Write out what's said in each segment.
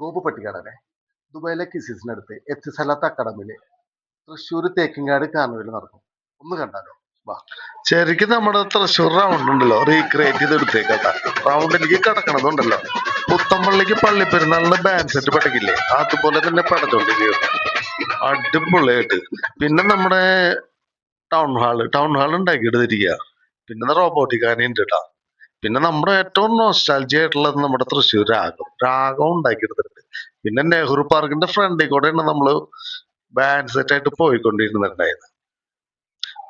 ഗോപു പട്ടിക്കാടല്ലേ ദുബായിലെ കിസിസിനടുത്ത് Etisalat അക്കാഡമിയില് Thrissur തേക്കിങ്ങാട് carnival നടക്കും. ഒന്ന് കണ്ടാലോ? വാ. ശരിക്കും നമ്മുടെ തൃശ്ശൂർ റൗണ്ട് ഉണ്ടല്ലോ, റീക്രിയേറ്റ് ചെയ്ത് എടുത്തേക്കട്ടാ. റൗണ്ടിലേക്ക് കിടക്കണതുണ്ടല്ലോ, പുത്തമ്പള്ളിക്ക് പള്ളിപ്പെരുന്നാളിന് ബാൻഡ് സെറ്റ് പടക്കില്ലേ, അതുപോലെ തന്നെ പടച്ചോണ്ടിരിക്കുന്നു അടിപൊളിയായിട്ട്. പിന്നെ നമ്മുടെ ടൗൺ ഹാൾ ഉണ്ടാക്കി എടുത്തിരിക്കുക. പിന്നെ റോബോട്ടിക് ആനയുണ്ട് കേട്ടാ. പിന്നെ നമ്മുടെ ഏറ്റവും നോസ്റ്റാൾജി ആയിട്ടുള്ളത് നമ്മുടെ തൃശ്ശൂർ രാഗം ഉണ്ടാക്കിയെടുത്തിട്ടുണ്ട്. പിന്നെ നെഹ്റു പാർക്കിന്റെ ഫ്രണ്ടിൽ കൂടെയാണ് നമ്മള് ബാൻഡ് സെറ്റ് ആയിട്ട് പോയിക്കൊണ്ടിരുന്നുണ്ടായത്.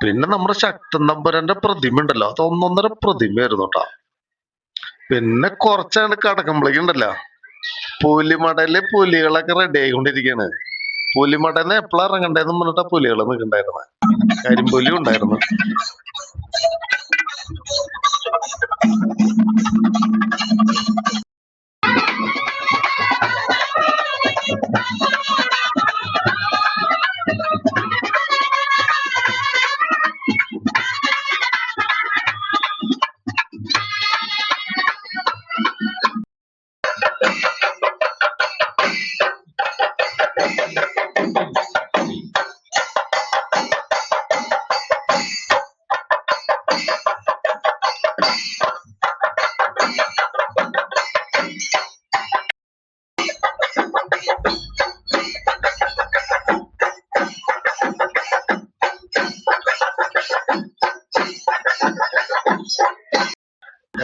പിന്നെ നമ്മുടെ ശക്തൻ തമ്പുരാന്റെ പ്രതിമ ഉണ്ടല്ലോ, അത് ഒന്നൊന്നര പ്രതിമയായിരുന്നു കേട്ടോ. പിന്നെ കുറച്ചാണ് കടക്കുമ്പോഴേക്കുണ്ടല്ലോ, പുലിമടയില് പുലികളൊക്കെ റെഡി ആയിക്കൊണ്ടിരിക്കുകയാണ്. പുലിമടന്ന് എപ്പോഴാ ഇറങ്ങണ്ടേന്ന് പറഞ്ഞിട്ടാ പുലികൾ നിൽക്കണ്ടായിരുന്നത്. കരിമ്പുലി ഉണ്ടായിരുന്നു.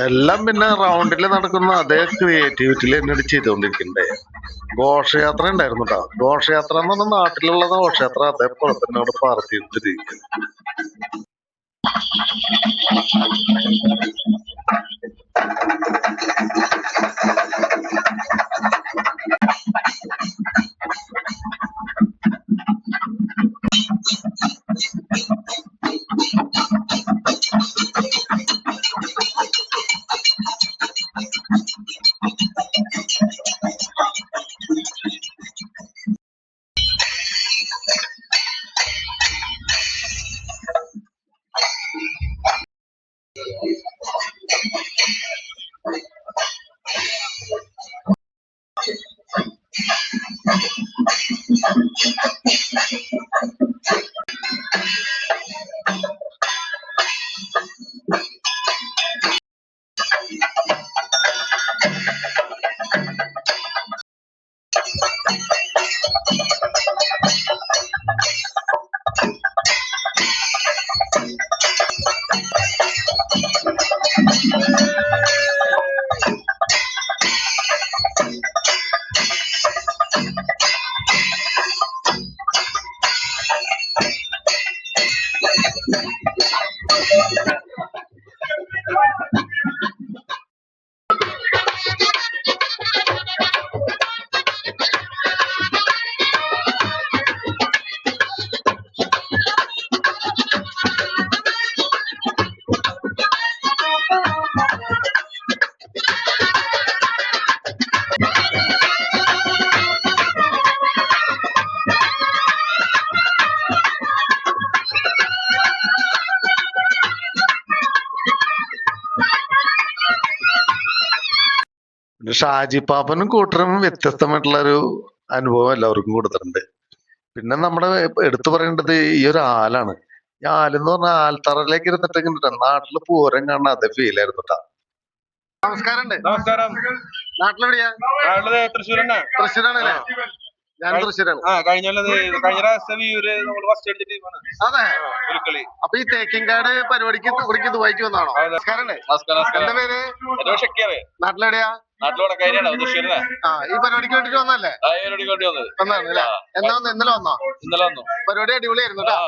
എല്ലാം പിന്നെ റൗണ്ടിൽ നടക്കുന്ന അതേ ക്രിയേറ്റിവിറ്റിയിൽ എന്നോട് ചെയ്തുകൊണ്ടിരിക്കണ്ടേ. ഘോഷയാത്ര ഉണ്ടായിരുന്നു കേട്ടോ. ഘോഷയാത്ര എന്ന് പറഞ്ഞാൽ നാട്ടിലുള്ള ഘോഷയാത്ര അതേപോലെ തന്നെ അവിടെ പാർത്തിരിക്കും. ഷാജി പാപ്പനും കൂട്ടരും വ്യത്യസ്തമായിട്ടുള്ള ഒരു അനുഭവം എല്ലാവർക്കും കൊടുത്തിട്ടുണ്ട്. പിന്നെ നമ്മുടെ എടുത്തു പറയേണ്ടത് ഈ ഒരു ആലാണ്. ഈ ആലെന്ന് പറഞ്ഞാൽ ആൽത്തറയിലേക്ക് ഇരുന്നിട്ട് നാട്ടില് പൂരം കാണാൻ അതേ ഫീൽ ആയിരുന്നു കേട്ടാ. നമസ്കാരം. നാട്ടിലെവിടെയാ? തൃശ്ശൂരാണല്ലേ? ഞാൻ തൃശ്ശൂരാണ്. കഴിഞ്ഞ പ്രാവശ്യം വ്യൂര് നമ്മൾ ഫസ്റ്റ് അടിച്ചിട്ട് അതെ. അപ്പൊ ഈ തേക്കിൻകാട് പരിപാടിക്ക് ഇവിടേക്ക് ദുബായിക്ക് വന്നാണോ? എന്റെ പേര് നാട്ടിലെവിടെയാ? ഈ പരിപാടിക്ക് വേണ്ടിട്ട് വന്നല്ലേ? വന്നാണല്ലേ? ഇന്നലെ വന്നോ? പരിപാടി അടിപൊളിയായിരുന്നു കേട്ടോ.